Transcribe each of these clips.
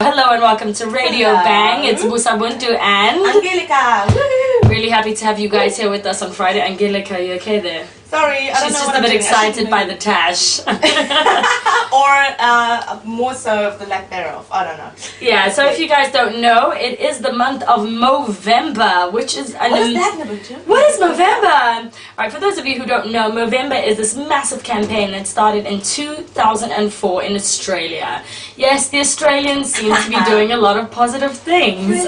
Hello and welcome to Radio Bang. It's Busabuntu and Angelica. Really happy to have you guys here with us on Friday. Angelica, you okay there? Sorry, I don't know. She's just a bit excited by the tash. Or more so of the lack thereof. I don't know. Yeah, so if you guys don't know, it is the month of Movember, which is... What is that, Nabutu? What is Movember? Alright, for those of you who don't know, Movember is this massive campaign that started in 2004 in Australia. Yes, the Australians seem to be doing a lot of positive things.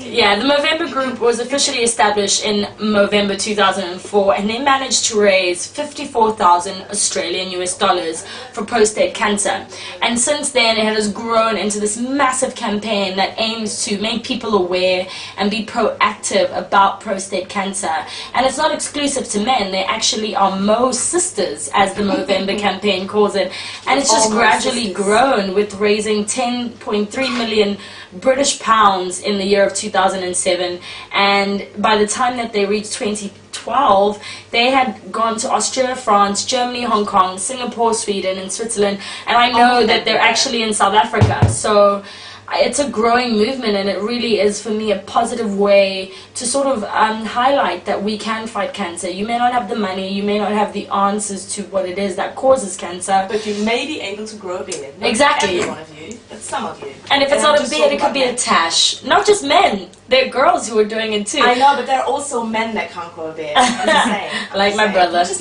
Yeah, the Movember group was officially established in November 2004 and they managed to raise 54,000 Australian US dollars for prostate cancer. And since then it has grown into this massive campaign that aims to make people aware and be proactive about prostate cancer. And it's not exclusive to men, they actually are Mo sisters, as the Movember campaign calls it. And it's just gradually grown with raising 10.3 million British pounds in the year of 2007, and by the time that they reached 2012 they had gone to Austria, France, Germany, Hong Kong, Singapore, Sweden and Switzerland, and I know that they're actually in South Africa. So it's a growing movement, and it really is for me a positive way to sort of highlight that we can fight cancer. You may not have the money, you may not have the answers to what it is that causes cancer, but you may be able to grow a beard. Not exactly. Every one of you, but some of you. And if it's not a beard, it could be a tash. Not just men. There are girls who are doing it too. I know, but there are also men that can't grow a beard. I'm just saying. Like my brother. Which is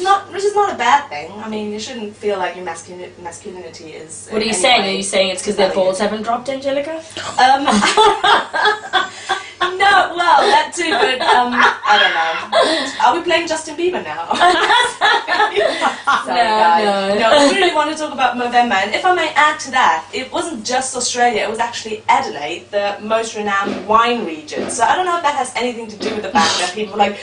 not a bad thing. I mean, you shouldn't feel like your masculinity is. What are you saying? Are you saying it's because their balls haven't dropped, Angelica? No, well, that too, but I don't know. Are we playing Justin Bieber now? Sorry, guys. No, we really want to talk about Movember, and if I may add to that, it wasn't just Australia, it was actually Adelaide, the most renowned wine region. So I don't know if that has anything to do with the fact that people are like,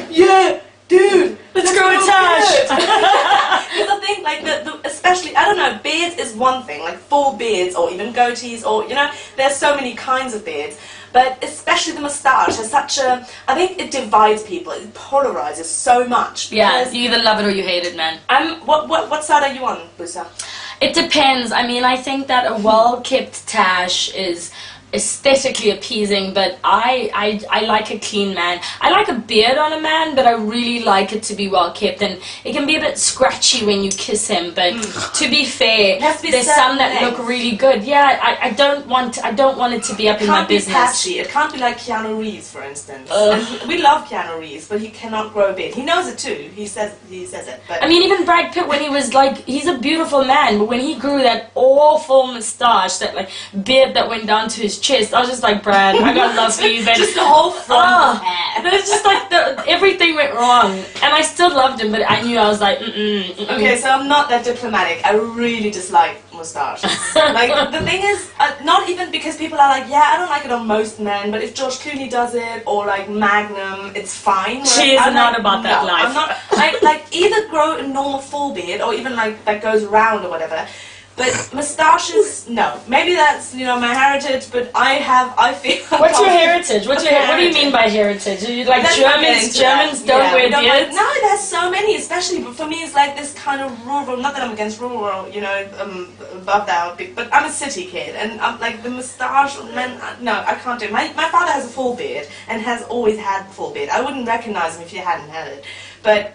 yeah, dude, let's grow a tash. Because I think, like, especially, I don't know, beards is one thing, like full beards or even goatees, or, you know, there's so many kinds of beards. But especially the moustache has such a, I think it divides people, it polarizes so much. Yeah, you either love it or you hate it, man. What side are you on, Busa? It depends. I mean, I think that a well-kept tash is aesthetically appeasing, but I like a clean man. I like a beard on a man, but I really like it to be well kept, and it can be a bit scratchy when you kiss him, but to be fair, there's some that look really good. Yeah, I don't want it to be up in my business. It can't be patchy. It can't be like Keanu Reeves, for instance. And we love Keanu Reeves, but he cannot grow a beard. He knows it too. He says it. But I mean, even Brad Pitt, when he was like, he's a beautiful man, but when he grew that awful moustache, that like beard that went down to his chest, I was just like, Brad, I got love for you, but just the whole front hair. It was just like everything went wrong, and I still loved him, but I knew I was like, Okay, so I'm not that diplomatic. I really dislike moustaches. Like, the thing is, not even because people are like, yeah, I don't like it on most men, but if George Clooney does it, or like Magnum, it's fine. She is not about that life. I'm not. Like either grow a normal full beard, or even like that goes round or whatever. But moustaches, no. Maybe that's, you know, my heritage, but I feel... What's your heritage? What do you mean by heritage? Are you like Germans don't wear beards? No, there's so many, especially, but for me it's like this kind of rural, not that I'm against rural, you know, above that, but I'm a city kid, and I'm like the moustache, man, no, I can't do it. My father has a full beard, and has always had a full beard. I wouldn't recognize him if he hadn't had it, but...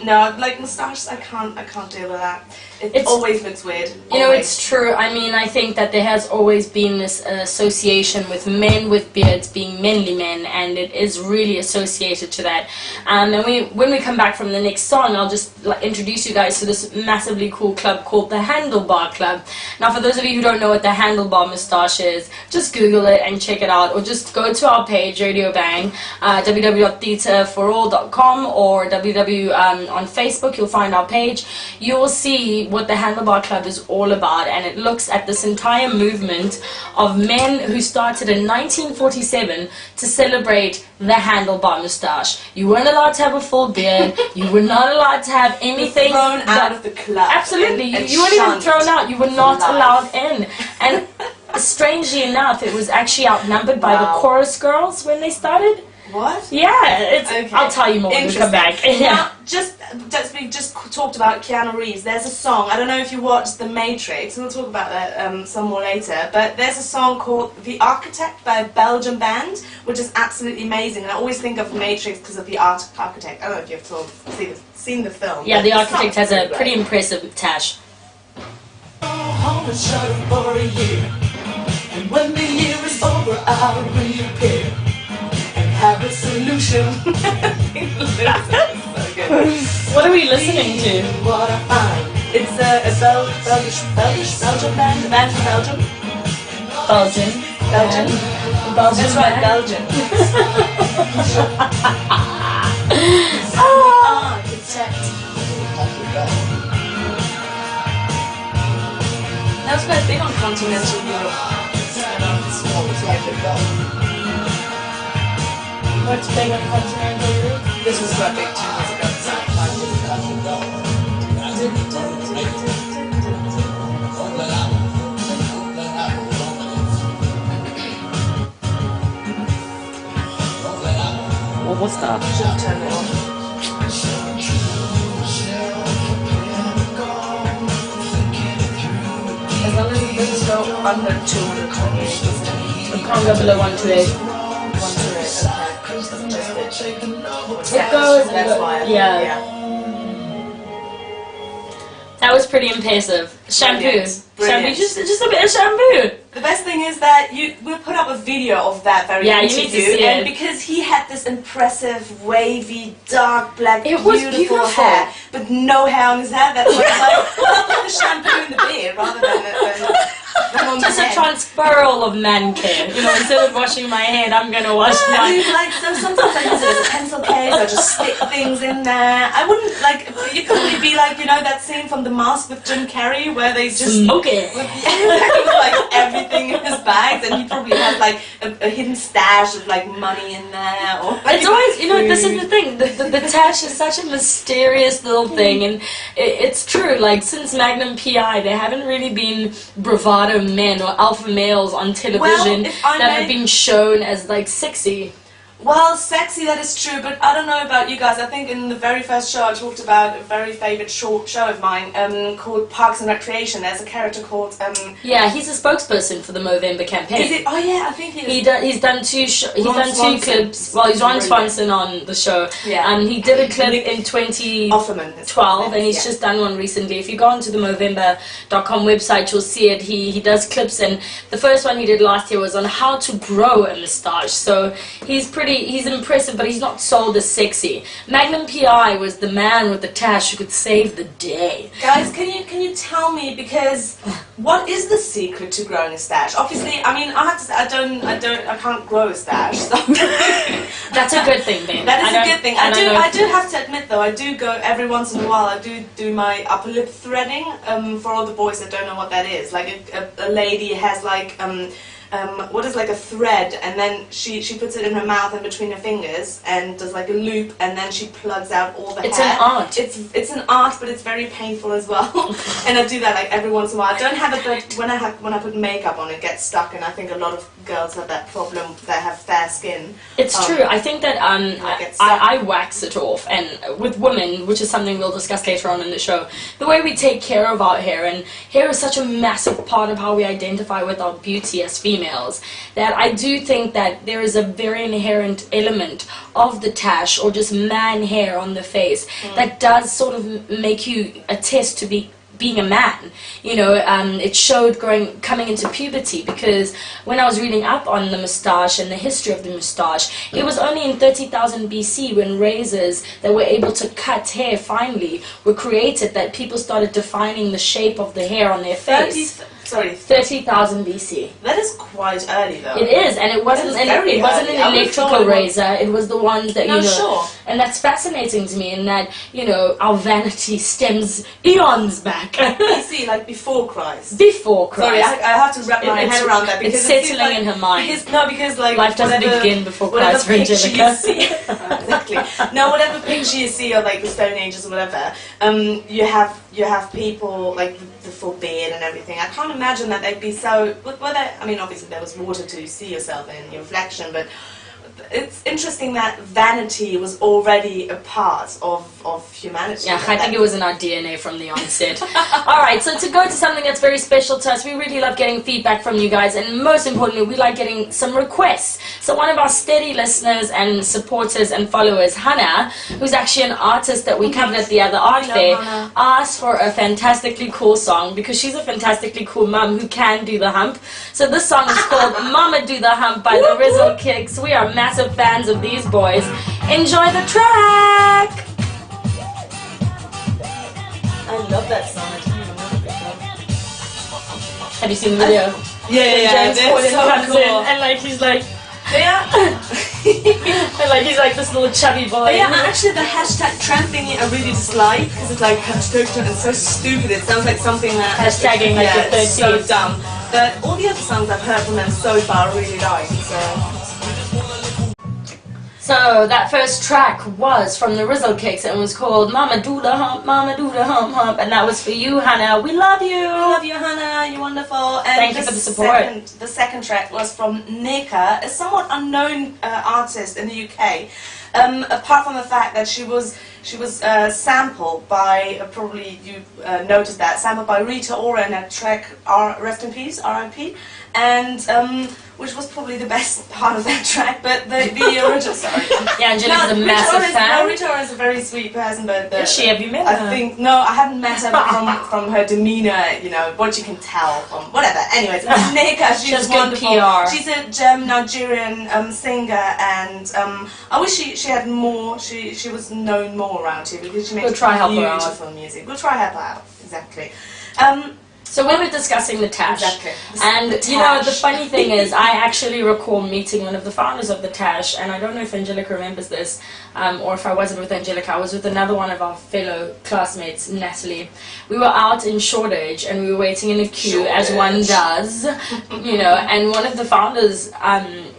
no, like moustaches, I can't deal with that. It always looks weird. You know, it's true. I mean, I think that there has always been this association with men with beards being manly men, and it is really associated to that. And when we come back from the next song, I'll just introduce you guys to this massively cool club called the Handlebar Club. Now, for those of you who don't know what the handlebar moustache is, just Google it and check it out, or just go to our page, Radio Bang, www.theatreforall.com, or on Facebook. You'll find our page. You will see what the Handlebar Club is all about, and it looks at this entire movement of men who started in 1947 to celebrate the handlebar moustache. You weren't allowed to have a full beard. You were not allowed to have anything. Thrown out of the club. Absolutely, you weren't even thrown out. You were not allowed in. And strangely enough, it was actually outnumbered by the chorus girls when they started. What? Yeah, it's. Okay. I'll tell you more when we come back. Now, just we just talked about Keanu Reeves. There's a song, I don't know if you watched The Matrix, and we'll talk about that some more later, but there's a song called The Architect by a Belgian band, which is absolutely amazing, and I always think of Matrix because of The Architect. I don't know if you've seen the film. Yeah, The Architect has a pretty impressive tash. Home and shut it for a year, and when the year is over, I'll reappear and have a solution. What are we listening to? What I find. It's a Belgian band, a band from Belgium. Belgian. Belgian? That's right, Belgian. Architect. That was quite big on continental Europe. What's big on continental Europe? This was quite big 2 years ago. What was that? Should have turned it on. As long as it doesn't go under 228. It can't go below 128. 128, okay. It goes. That's why. Yeah. That was pretty impressive. Shampoo. Brilliant. Shampoo, just a bit of shampoo. The best thing is that we'll put up a video of that very Yeah, you interview, need to see and it. because he had this impressive, wavy, dark black, It was beautiful beautiful. hair, but no hair on his head. That's why it's like, well, I'll put the shampoo in the beard rather than on Just the a head. transferal of man care. You know, instead of washing my head, I'm gonna wash I my. mean, like, so sometimes I use it as a pencil case, I just stick things in there. I wouldn't, like, you could probably be like, you know, that scene from The Mask with Jim Carrey where they just Smoke it. with like everything in his bags, and he probably has like a hidden stash of like money in there. Or It's always, you know, this is the thing. The tash is such a mysterious little thing, and it's true. Like since Magnum PI, there haven't really been bravado men or alpha males on television if I that may- have been shown as like sexy. Well, sexy, that is true, but I don't know about you guys. I think in the very first show I talked about a very favourite short show of mine called Parks and Recreation. There's a character called... Yeah, he's a spokesperson for the Movember campaign. is it? Oh yeah, I think he is. He's done two Ron Swanson. clips. Well, he's Ron Brilliant. Swanson on the show. Yeah. He did a clip in 2012, Offerman. is what it and is, he's yeah. just done one recently. If you go onto the Movember.com website, you'll see it. He does clips, and the first one he did last year was on how to grow a moustache. So he's impressive, but he's not sold as sexy. Magnum PI was the man with the tash who could save the day. Guys, can you tell me, because what is the secret to growing a stash? Obviously, I mean, I have to say I can't grow a stash. So. That's a good thing, Ben. That is a good thing. I do know. have to admit though, I do go every once in a while. I do my upper lip threading. For all the boys that don't know what that is, like a lady has like what is like a thread, and then she puts it in her mouth and between her fingers and does like a loop, and then she plugs out all the It's hair. an art. It's an art, but it's very painful as well. And I do that like every once in a while. I don't have it, but when I put makeup on, it gets stuck, and I think a lot of girls have that problem that have fair skin. It's true. I think that gets stuck. I wax it off, and with women, which is something we'll discuss later on in the show, the way we take care of our hair, and hair is such a massive part of how we identify with our beauty as females, that I do think that there is a very inherent element of the tash or just man hair on the face that does sort of make you attest to being a man. You know, it showed coming into puberty, because when I was reading up on the moustache and the history of the moustache, it was only in 30,000 BC when razors that were able to cut hair finely were created that people started defining the shape of the hair on their face. 30,000 BC. That is quite early though. It is, and it wasn't That is very it wasn't early. an I would've thought electrical it was- razor. It was the ones that, No, you know, sure. and that's fascinating to me, in that, you know, our vanity stems eons back BC, like before Christ. before Christ. Sorry, I have to wrap my head around that, because it's it seems settling like, in her mind. Because like Life doesn't whatever- begin before whatever Christ for picture Angelica. you see, exactly. No, whatever picture you see of like the Stone Ages or whatever, you have people like the full beard and everything. I can't imagine that they'd be so. I mean, obviously there was water to see yourself in your reflection, but it's interesting that vanity was already a part of humanity. Yeah, I think it was in our DNA from the onset. Alright, so to go to something that's very special to us, we really love getting feedback from you guys, and most importantly, we like getting some requests. So one of our steady listeners and supporters and followers, Hannah, who's actually an artist that we covered at the other art fair, asked for a fantastically cool song because she's a fantastically cool mum who can do the hump. So this song is called Mama Do the Hump by the Rizzle Kicks. We are massive fans of these boys. Enjoy the track! I love that song. Have you seen the video? Yeah. James Corden So comes cool. in and like he's like Yeah. and like he's like this little chubby boy. But yeah, actually the hashtag trend thingy I really dislike because it's like hashtag trend, it's so stupid. It sounds like something that Hashtagging like yeah, the it's so 30s. dumb. But all the other songs I've heard from them so far I really like. So that first track was from the Rizzle Kicks and it was called Mama Do the Hump, Mama Do the Hump Hump, and that was for you, Hannah. We love you. I love you, Hannah. You're wonderful. And Thank you for the support. The second track was from Nika, a somewhat unknown artist in the UK. Apart from the fact that she was sampled by probably you noticed that sampled by Rita Ora in that track Rest in Peace, R.I.P. and which was probably the best part of that track, but the original. Sorry. Yeah, Angelica's a massive fan. Rita Ora is a very sweet person, but Is she? Have you met her? I think no, I haven't met her from her demeanor. You know what you can tell from whatever. Anyways, Nika, she's good wonderful. PR. She's a Nigerian singer, and I wish she had more. She was known more around here because she makes We'll try help her out. beautiful music. We'll try help her out. Exactly. So we were discussing the Tash, Exactly. and The you know the Tash. funny thing is, I actually recall meeting one of the founders of the Tash, and I don't know if Angelica remembers this, or if I wasn't with Angelica, I was with another one of our fellow classmates, Natalie. We were out in Shoreditch, and we were waiting in a queue, as one does, you know, and one of the founders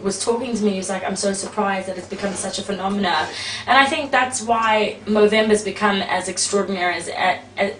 was talking to me. He was like, "I'm so surprised that it's become such a phenomenon," and I think that's why Movember's become as extraordinary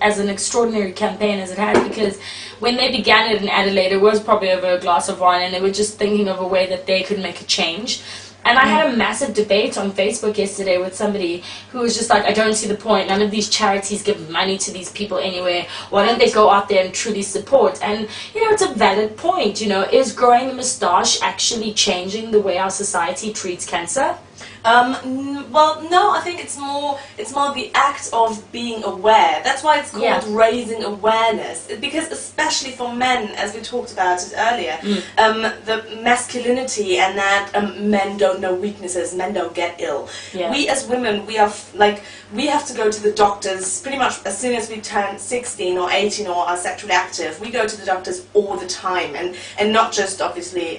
as an extraordinary campaign as it has, because when they began it in Adelaide, it was probably over a glass of wine, and they were just thinking of a way that they could make a change. And I had a massive debate on Facebook yesterday with somebody who was just like, I don't see the point. None of these charities give money to these people anyway. Why don't they go out there and truly support? And, you know, it's a valid point. You know, is growing a moustache actually changing the way our society treats cancer? Well, no, I think it's more the act of being aware. That's why it's called raising awareness. Because especially for men, as we talked about it earlier, the masculinity and that men don't know weaknesses, men don't get ill. Yeah. We as women, we have to go to the doctors pretty much as soon as we turn 16 or 18 or are sexually active. We go to the doctors all the time, and not just obviously.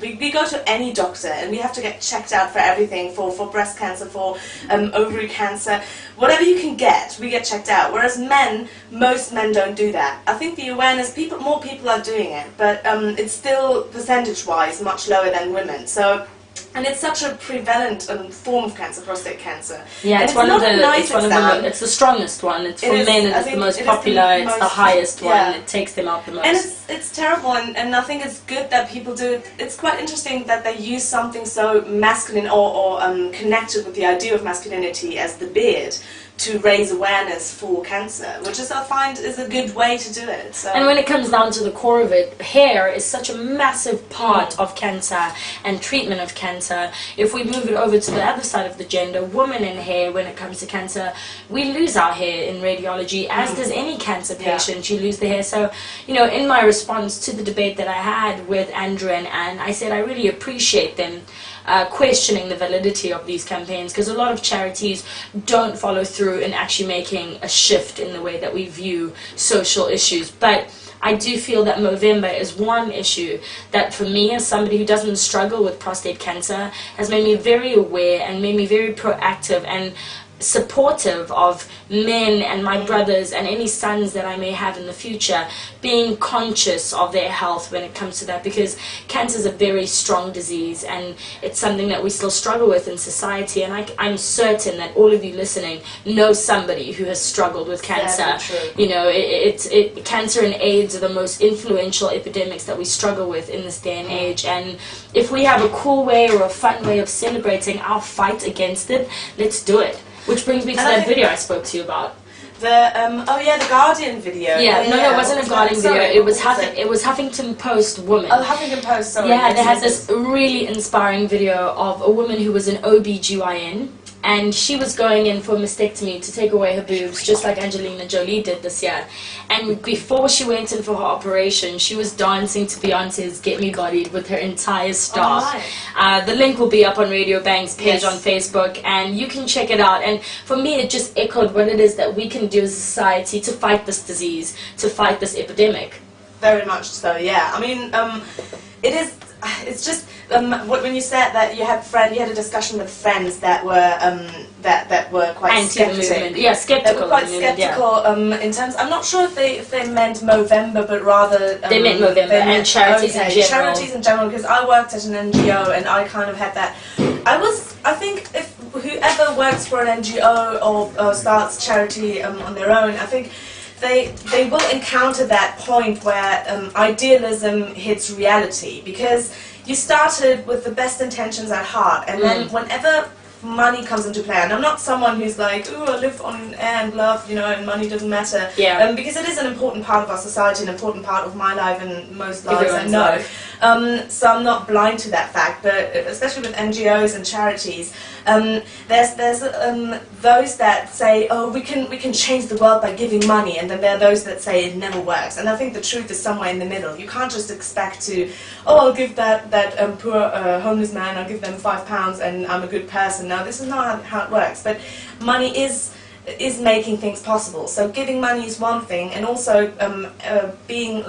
We go to any doctor and we have to get checked out for everything, for breast cancer, for ovary cancer, whatever you can get, we get checked out. Whereas most men don't do that. I think the awareness, more people are doing it, but it's still percentage-wise much lower than women. So. And it's such a prevalent form of cancer, prostate cancer. Yeah, and it's one of the. It's the strongest one. It's for men. It's the most popular. It's the highest one. It takes them out the most. And it's terrible. And I think it's good that people do it. It's quite interesting that they use something so masculine or connected with the idea of masculinity as the beard to raise awareness for cancer, which I find is a good way to do it. So. And when it comes down to the core of it, hair is such a massive part of cancer and treatment of cancer. If we move it over to the other side of the gender, women in hair, when it comes to cancer, we lose our hair in radiology, as does any cancer patient. You lose the hair. So, you know, in my response to the debate that I had with Andrew and Anne, I said I really appreciate them questioning the validity of these campaigns, because a lot of charities don't follow through in actually making a shift in the way that we view social issues. But I do feel that Movember is one issue that, for me, as somebody who doesn't struggle with prostate cancer, has made me very aware and made me very proactive and supportive of men and my brothers and any sons that I may have in the future, being conscious of their health when it comes to that, because cancer is a very strong disease and it's something that we still struggle with in society. And I'm certain that all of you listening know somebody who has struggled with cancer. You know, cancer and AIDS are the most influential epidemics that we struggle with in this day and age. And if we have a cool way or a fun way of celebrating our fight against it, let's do it. Which brings me to that video I spoke to you about. The the Guardian video. Yeah, no, it wasn't a Guardian video. It was Huffington Post woman. Oh, Huffington Post. Sorry. Yeah, they had this really inspiring video of a woman who was an OB/GYN. And she was going in for a mastectomy to take away her boobs, just like Angelina Jolie did this year. And before she went in for her operation, she was dancing to Beyonce's Get Me Bodied with her entire staff. The link will be up on Radio Bang's page on Facebook, and you can check it out. And for me, it just echoed what it is that we can do as a society to fight this disease, to fight this epidemic. Very much so, yeah. I mean, it's just when you said that you had a discussion with friends that were quite skeptical. Yeah, skeptical. They were quite skeptical in terms. I'm not sure if they meant Movember, but rather they meant Movember and charities in general. Charities in general, because I worked at an NGO and I kind of had that. I think if whoever works for an NGO or starts charity on their own, I think they will encounter that point where idealism hits reality, because you started with the best intentions at heart, and then whenever money comes into play, and I'm not someone who's like, ooh, I live on air and love, you know, and money doesn't matter, because it is an important part of our society, an important part of my life and most lives I know. So I'm not blind to that fact, but especially with NGOs and charities, there's those that say, oh, we can change the world by giving money, and then there are those that say it never works. And I think the truth is somewhere in the middle. You can't just expect to, oh, I'll give that poor homeless man, I'll give them £5 and I'm a good person. No, this is not how it works. But money is making things possible. So giving money is one thing, and also being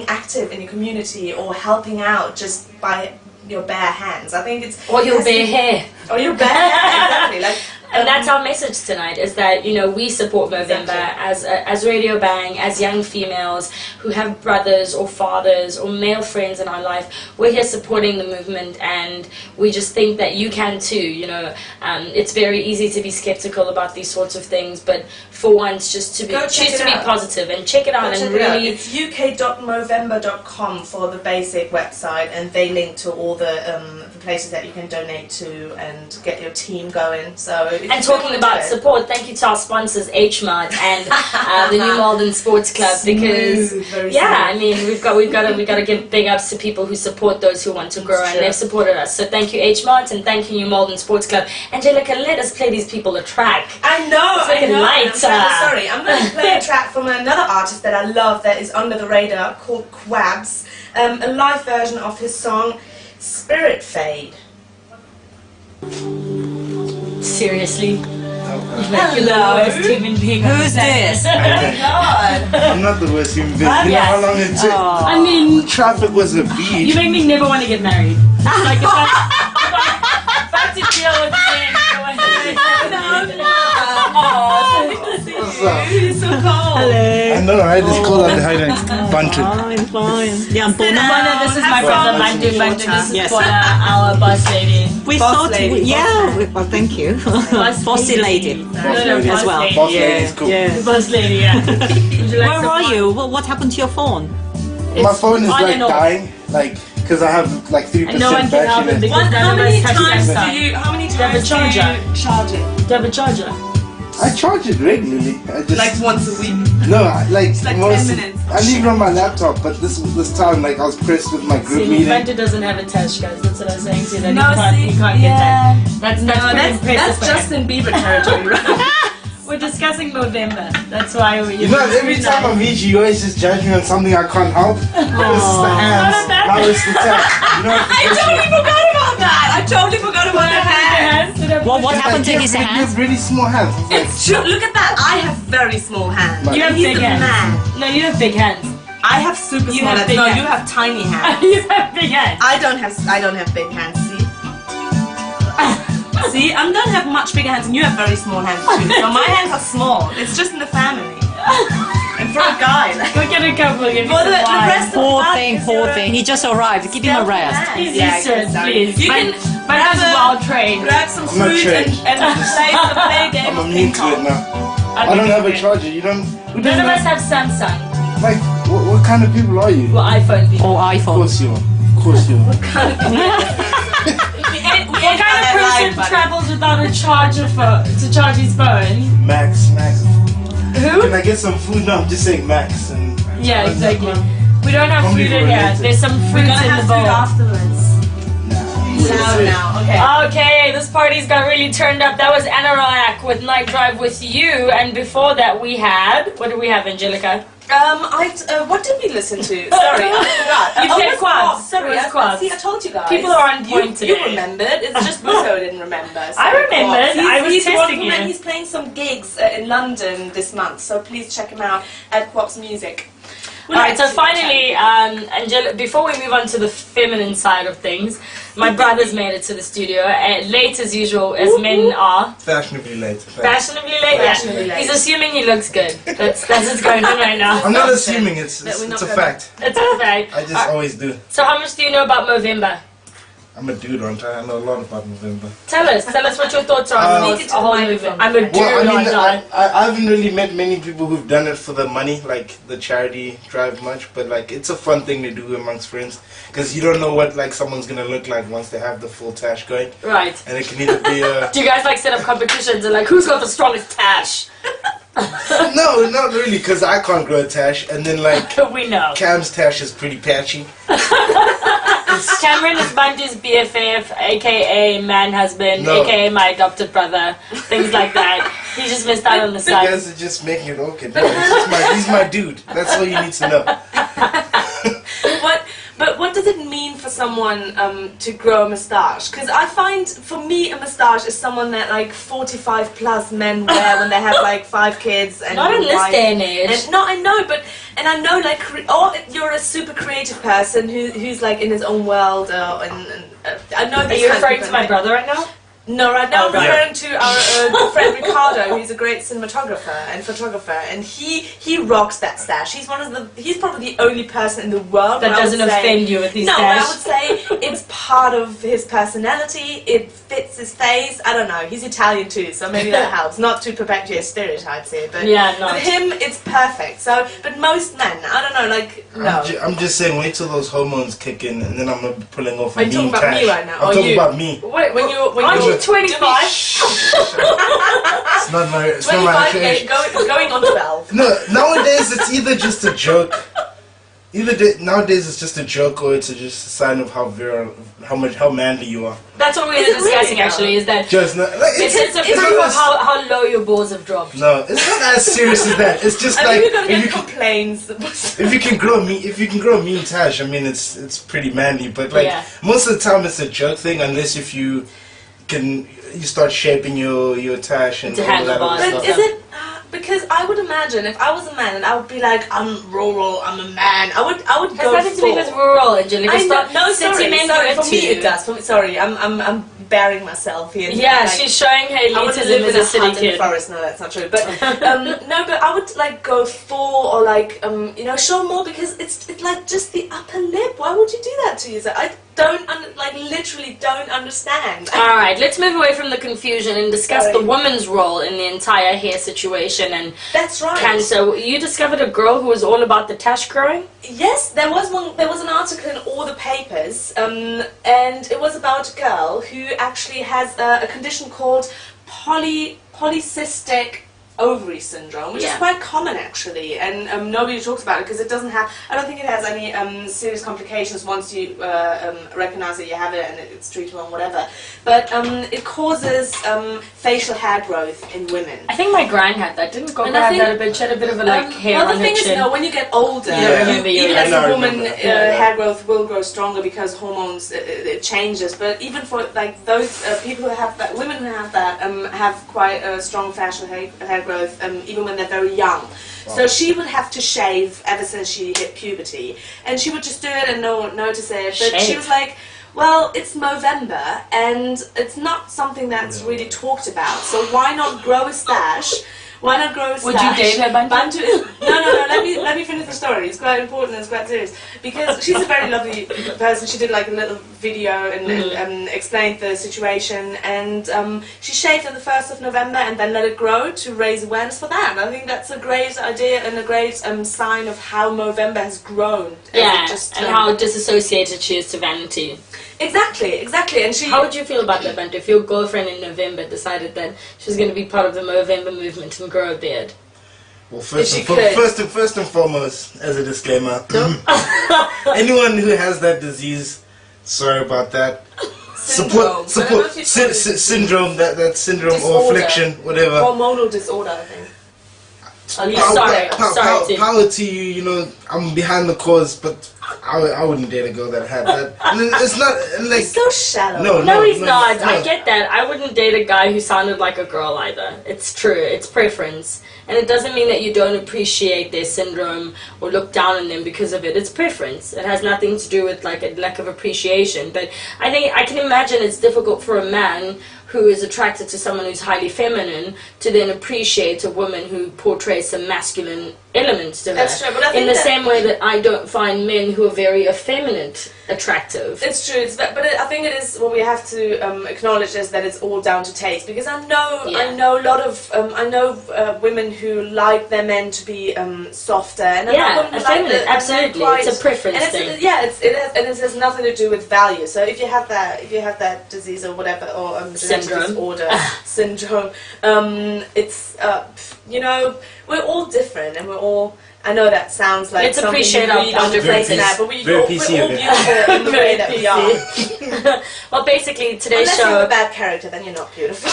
active in your community or helping out just by your bare hands. I think it's or your bare hair. Or your bare hair, exactly. And that's our message tonight, is that, you know, we support Movember as Radio Bang, as young females who have brothers or fathers or male friends in our life. We're here supporting the movement, and we just think that you can too. You know, it's very easy to be skeptical about these sorts of things, but for once, just to choose to be positive and check it out. It's uk.movember.com for the basic website, and they link to all the places that you can donate to and get your team going. So. And talking about support, thank you to our sponsors, HMart and the New Malden Sports Club, because I mean we've got to give big ups to people who support those who want to grow, and they've supported us. So thank you HMart, and thank you New Malden Sports Club. Angelica, let us play these people a track. I know. Sorry, I'm going to play a track from another artist that I love that is under the radar called Quabs, a live version of his song Spirit Fade. Seriously? Hello. Who's this? Oh my god. I'm not the worst human being. You know how long it took? I mean, traffic was a beat. You make me never want to get married. Like if I had to deal with He's so cold. Hello. I know, right? It's cold out there hiding. Bunted. Fine. Yeah, I'm born. This is my brother Mandu. This is our boss lady. We thought, well, thank you. Bossy lady. As well. Boss lady's cool. Boss lady, yeah. Where are you? What happened to your phone? My phone is like dying, because I have like 3% and no one can help it, battery. because how many times do you charge it? Do you have a charger? I charge it regularly. I just Like once a week? no, like It's like most. 10 minutes. I leave it on my laptop, but this time, like I was pressed with my group meeting. Mandu doesn't have a touch, guys. That's what I was saying to you. That No, he can't get that. That's That's Justin Bieber territory, right? We're discussing Movember. That's why we. You know, every time I meet you, you always just judge me on something I can't help. This is the hands. Now it's the tech. You know, I totally forgot about that. I totally forgot about the hands. What happened to his He hands? has really small hands. It's like, It's true. Look at that. I have very small hands. You have He's big a hands. man. No, you have big hands. I have super You small have hands. big No, hands. you have tiny hands. You have big hands. I don't have big hands. See? See, I don't have much bigger hands, and you have very small hands too. So my hands are small. It's just in the family. And for a guy, like, We're gonna come with you. for the rest of Poor us, thing, is poor your thing. He just arrived. Give him a rest. Please, Yeah, sir, exactly. please. You can My grab dad's a- well trained. grab some I'm not fruit trained. and play a game I'm of immune ping to it pong. now. I don't have a charger. You don't. Who None of us doesn't have Samsung like? What kind of people are you? or iPhone people. Or Of iPhone. course you are. Of course you are. What kind of person travels without a charger to charge his phone? Max. Who? Can I get some food? No, I'm just saying Max. And Yeah, exactly. We don't have Probably food in here. related. There's some We're fruits gonna in the have bowl. food afterwards. Now, okay. Okay, this party's got really turned up. That was Anorak with Night Drive with You, and before that we had, what did we have, Angelica? What did we listen to? Sorry, I forgot. You played quads. Sorry, It was quads. see, I told you guys. People are on point you today. remembered. It's just Buko didn't remember. So I remembered. I was he's testing wonderful, you. and he's playing some gigs in London this month, so please check him out at Quap's Music. Alright, so finally, before we move on to the feminine side of things, my brother's made it to the studio, late as usual, as men are. fashionably late. Fashionably late? Fashionably Yeah. late. He's assuming he looks good. That's what's going on right now. I'm not assuming it's That we're not a gonna- fact. It's a fact. I just always do. So how much do you know about Movember? I'm a dude, aren't I? I know a lot about Movember. Tell us what your thoughts are on Speak this it to the whole microphone. movement. I'm a dude, Well, I mean, aren't I? I haven't really met many people who've done it for the money, like the charity drive much, but like it's a fun thing to do amongst friends because you don't know what like someone's gonna look like once they have the full tash going, Right. and it can either be a Do you guys like set up competitions and like who's got the strongest tash? no, not really, because I can't grow a tash, and then like We know. Cam's tash is pretty patchy. Cameron is Bundy's BFF, aka man husband, No. aka my adopted brother, things like that. He just missed out on the You side. guys are just making it okay. No, he's my dude. That's all you need to know. But what does it mean for someone to grow a moustache? Because I find, for me, a moustache is someone that like 45 plus men wear when they have like 5 kids and Not in this wife. day and age. And, no, I know, and I know like, or you're a super creative person who's like in his own world, and I know. Are these you kinds of referring to people. my brother right now? No, right now I'm Oh, referring to our good friend Ricardo, who's a great cinematographer and photographer, and he rocks that stash. He's probably the only person in the world That where I would doesn't say- offend you with his No, stash? I would say it's part of his personality. It fits his face. I don't know. He's Italian too, so maybe that helps. Not to perpetuate stereotypes here, but Yeah, no. with him it's perfect. So, but most men, I don't know, like no. I'm just saying, wait till those hormones kick in, and then I'm gonna be pulling off a Are you mean talking about tash. me right now, I'm or talking you? about me. Wait, When aren't you you 25? It's not my. It's not my 25, actual age. going on 12. No, nowadays it's either just a joke. Nowadays it's just a joke, or it's just a sign of how virile, how manly you are. That's what we Is were it really, discussing though? actually, is that Just not like it's a proof not of how low your balls have dropped. No, it's not as serious as that. It's just I like mean, you're gonna if get you can, complaints. if you can grow a mean tash, I mean it's pretty manly. But like Yeah. most of the time it's a joke thing, unless if you start shaping your tash and Into all of that handlebars. other But stuff. is it because I would imagine if I was a man and I would be like I'm rural, I'm a man. I would Has go nothing to do full. with rural, Angelica. I know, Stop no, sorry, sentimental for me into it does. For me, sorry, I'm bearing myself here. Yeah, like, she's showing her I want to live elitism as in a a city hut in the kid. forest. No, that's not true. But no, but I would like go full or like show more because it's like just the upper lip. Why would you do that to yourself? I don't literally don't understand. All right, let's move away from the confusion and discuss Sorry. the woman's role in the entire hair situation and That's right. cancer. You discovered a girl who was all about the tash growing? Yes, there was one. There was an article in all the papers, and it was about a girl who actually has a condition called polycystic ovary syndrome, which is Yeah. quite common actually, and nobody talks about it because it doesn't have. I don't think it has any serious complications once you recognize that you have it and it's treatable and whatever. But it causes facial hair growth in women. I think my gran had that. Didn't Gogo And I have think- that a bit? She had a bit of a hair well, on the her thing is, chin. when you get older, Yeah, I remember you even were as like- a I woman, remember that. hair growth will grow stronger because hormones it changes. But even for like those people who have that, women who have that, have quite a strong facial hair growth, even when they're very young. So she would have to shave ever since she hit puberty, and she would just do it and no one would notice it. But she Shave? was like, Well, it's Movember, and it's not something that's really talked about. So why not grow a stash? Why not grow a stash? Would you date her, Bantu? Bantu is, no. Let me finish the story. It's quite important. It's quite serious because she's a very lovely person. She did like a little video and explained the situation. And she shaved on the 1st of November and then let it grow to raise awareness for that. And I think that's a great idea and a great sign of how Movember has grown. Yeah, and how disassociated she is to vanity. Exactly. And she. How would you feel about that, Bantu, if your girlfriend in November decided that she was going to be part of the Movember movement and grow a beard? Well, first and foremost, as a disclaimer, anyone who has that disease, sorry about that. Syndrome. Syndrome, that syndrome Disorder. or affliction, whatever. Hormonal disorder, I think. Sorry. Power to you, you know, I'm behind the cause, but I wouldn't date a girl that had that. And it's not like... He's so shallow. No, he's not. I get that. I wouldn't date a guy who sounded like a girl either. It's true. It's preference. And it doesn't mean that you don't appreciate their syndrome or look down on them because of it. It's preference. It has nothing to do with like a lack of appreciation. But I think I can imagine it's difficult for a man who is attracted to someone who's highly feminine to then appreciate a woman who portrays some masculine elements to her. That's true, but I think in the same way that I don't find men who are very effeminate attractive. It's true, but I think it is what we have to acknowledge is that it's all down to taste. Because I know a lot of women who like their men to be softer, and I know women who like the absolutely, quite, it's a preference and thing. It has nothing to do with value. So if you have that disease or whatever, or genetic disorder syndrome, it's you know, we're all different, and we're all. I know that sounds like let's something appreciate you read our on the differences. internet, but we're all beautiful in the way that we are. Well, basically today's Unless show. you're a bad character, then you're not beautiful.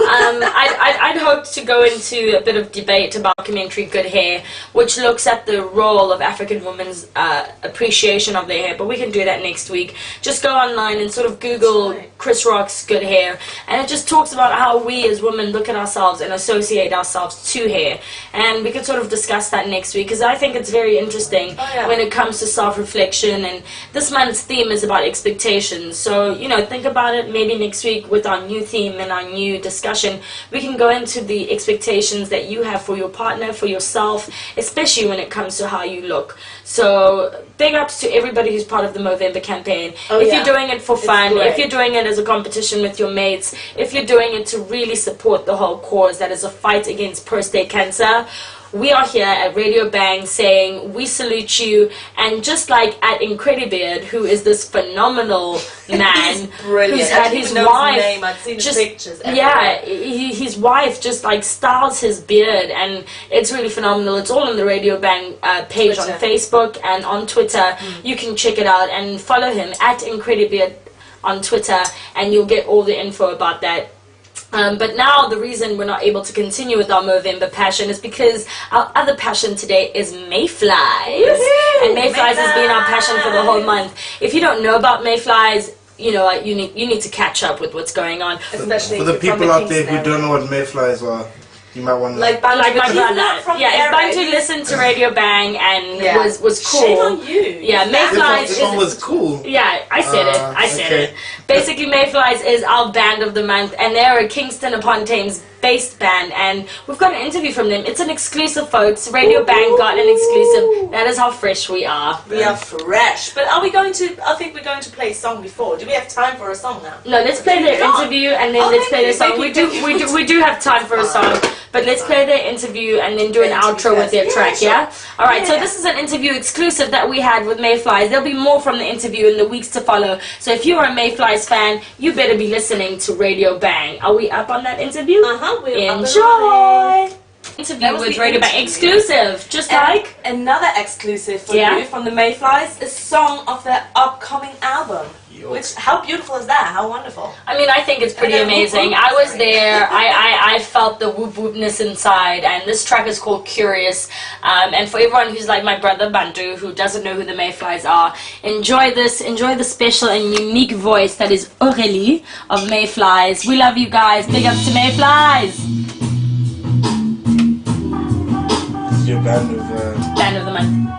I'd hoped to go into a bit of debate about documentary Good Hair, which looks at the role of African women's appreciation of their hair, but we can do that next week. Just go online and sort of Google Chris Rock's Good Hair, and it just talks about how we as women look at ourselves and associate ourselves to hair, and we could sort of discuss that next week, because I think it's very interesting when it comes to self-reflection, and this month's theme is about expectations. So, you know, think about it. Maybe next week with our new theme and our new discussion, we can go into the expectations that you have for your partner, for yourself, especially when it comes to how you look. So big ups to everybody who's part of the Movember campaign. If you're doing it for fun, if you're doing it as a competition with your mates, if you're doing it to really support the whole cause that is a fight against prostate cancer, we are here at Radio Bang saying we salute you. And just like at Incredibeard, who is this phenomenal man who's had his wife, I've seen his pictures. His wife just like styles his beard, and it's really phenomenal. It's all on the Radio Bang page on Facebook and on Twitter. You can check it out and follow him at Incredibeard on Twitter, and you'll get all the info about that. But now the reason we're not able to continue with our Movember passion is because our other passion today is mayflies. And mayflies has been our passion for the whole month. If you don't know about mayflies, you know, you need to catch up with what's going on. Especially for the people out there who don't know what mayflies are, you might want to... Like my brother. Yeah, Bantu listened to Radio Bang and was cool. Shame on you. Yeah, mayflies was cool. Yeah, I said it. Basically, mayflies is our band of the month, and they're a Kingston upon Thames based band, and we've got an interview from them. It's an exclusive, folks. Radio Bang got an exclusive. That is how fresh we are. We are fresh. But are we going to? I think we're going to play a song before. Do we have time for a song now? No, let's play their interview and then let's play the song. We do have time for a song, but let's play their interview and then do an outro with their track. Yeah. All right. So this is an interview exclusive that we had with Mayflies. There'll be more from the interview in the weeks to follow. So if you're a Mayflies fan, you better be listening to Radio Bang. Are we up on that interview? Enjoy! Interview with Radio Bang. Exclusive, just like another exclusive for you from the Mayflies, a song of their upcoming album. Which, how beautiful is that? How wonderful. I mean, I think it's pretty amazing. I was there. I felt the whoop whoopness inside, and this track is called Curious. And for everyone who's like my brother Bantu, who doesn't know who the Mayflies are, enjoy this. Enjoy the special and unique voice that is Aurélie of Mayflies. We love you guys. Big ups to Mayflies. This is your band of the month.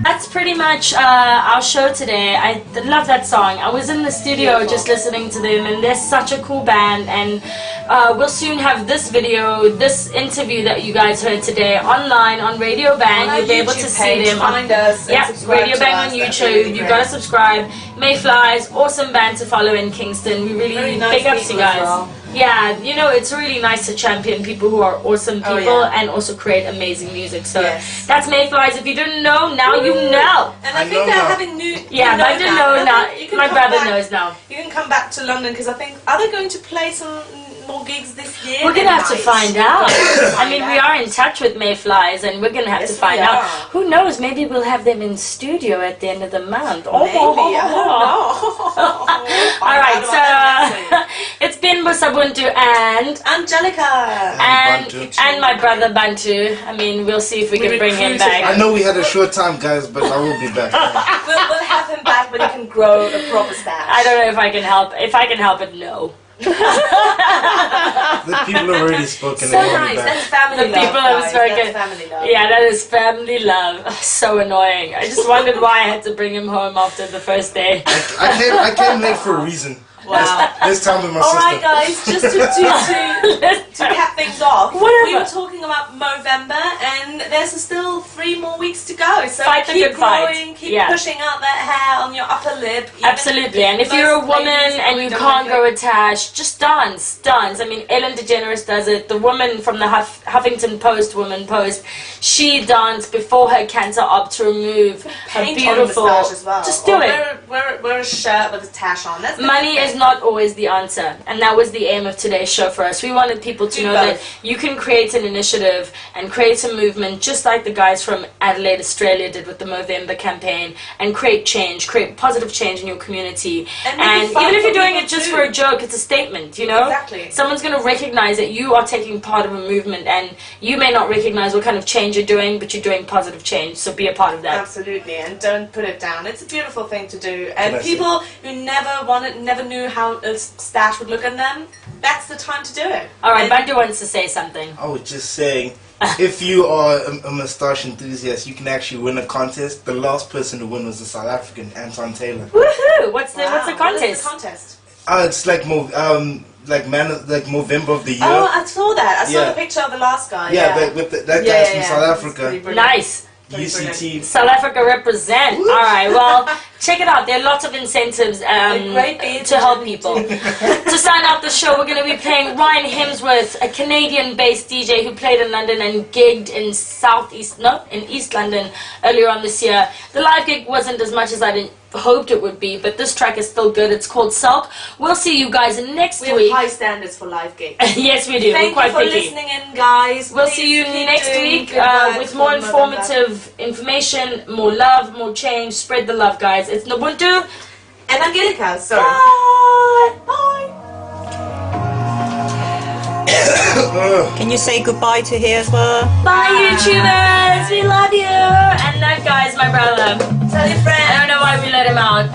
That's pretty much our show today. I love that song. I was in the studio just listening to them, and they're such a cool band. And we'll soon have this video, this interview that you guys heard today online on Radio Bang. You'll be able to see them. Find us. Yep, Radio Bang on YouTube. You've got to subscribe. Mayflies, awesome band to follow in Kingston. We really big ups to you guys. Yeah, you know, it's really nice to champion people who are awesome people and also create amazing music. So that's Mayflies. If you didn't know, now you know. And I think they're having new... Yeah, I didn't know now. My brother knows now. You can come back to London because I think... Are they going to play some more gigs this year? We're going to have to find out. I mean, we are in touch with Mayflies and we're going to have to find out. Who knows? Maybe we'll have them in studio at the end of the month. Maybe. I don't know. Alright, so it's been Busabuntu and Angelica and my brother Bantu. I mean, we'll see if we can bring him back. I know we had a short time, guys, but I will be back. We'll have him back when he can grow a proper stash. I don't know if I can help. If I can help it, no. The people have already spoken. So nice. That's family love. People have spoken. That's family love. Yeah, that is family love. So annoying. I just wondered why I had to bring him home after the first day. I came late for a reason. Wow. This time with my All sister. right, guys, just to cap things off, we were talking about Movember, and there's still 3 more weeks to go. So Fight the keep good fight. growing, keep pushing out that hair on your upper lip. Absolutely, and if you're a woman and you can't grow a tash, just dance. I mean, Ellen DeGeneres does it. The woman from the Huffington Post, Woman Post, she danced before her cancer op to remove her beautiful. As well. Just do it. Wear a shirt with a tash on. That's money is not always the answer, and that was the aim of today's show for us. We wanted people to know that you can create an initiative and create a movement just like the guys from Adelaide, Australia did with the Movember campaign, and create change, create positive change in your community. And even if you're doing it just for a joke, it's a statement, you know? Exactly. Someone's going to recognize that you are taking part of a movement, and you may not recognize what kind of change you're doing, but you're doing positive change, so be a part of that. Absolutely, and don't put it down. It's a beautiful thing to do, and people who never knew how a stash would look on them, that's the time to do it. Alright, Bantu wants to say something. I was just saying, if you are a moustache enthusiast, you can actually win a contest. The last person to win was the South African, Anton Taylor. Woohoo! What's the contest? What is the contest? It's like Movember of the year. Oh, I saw that. I saw the picture of the last guy. That guy's from South Africa. Nice. UCT. South Africa represent. Alright, well, check it out. There are lots of incentives to help people. To sign out the show, we're going to be playing Ryan Hemsworth, a Canadian-based DJ who played in London and gigged in East London earlier on this year. The live gig wasn't as much as I hoped it would be, but this track is still good. It's called Sulk. We'll see you guys next week. We have high standards for live gigs. Yes, we do. Thank We're quite you for picky. listening in, guys. We'll see you next week with more informative information, more love, more change. Spread the love, guys. It's Nobuntu and Angelica. Sorry. Bye. Can you say goodbye to here as well? Bye, YouTubers. We love you. And that guy's my brother. Tell your friends. I don't know why we let him out.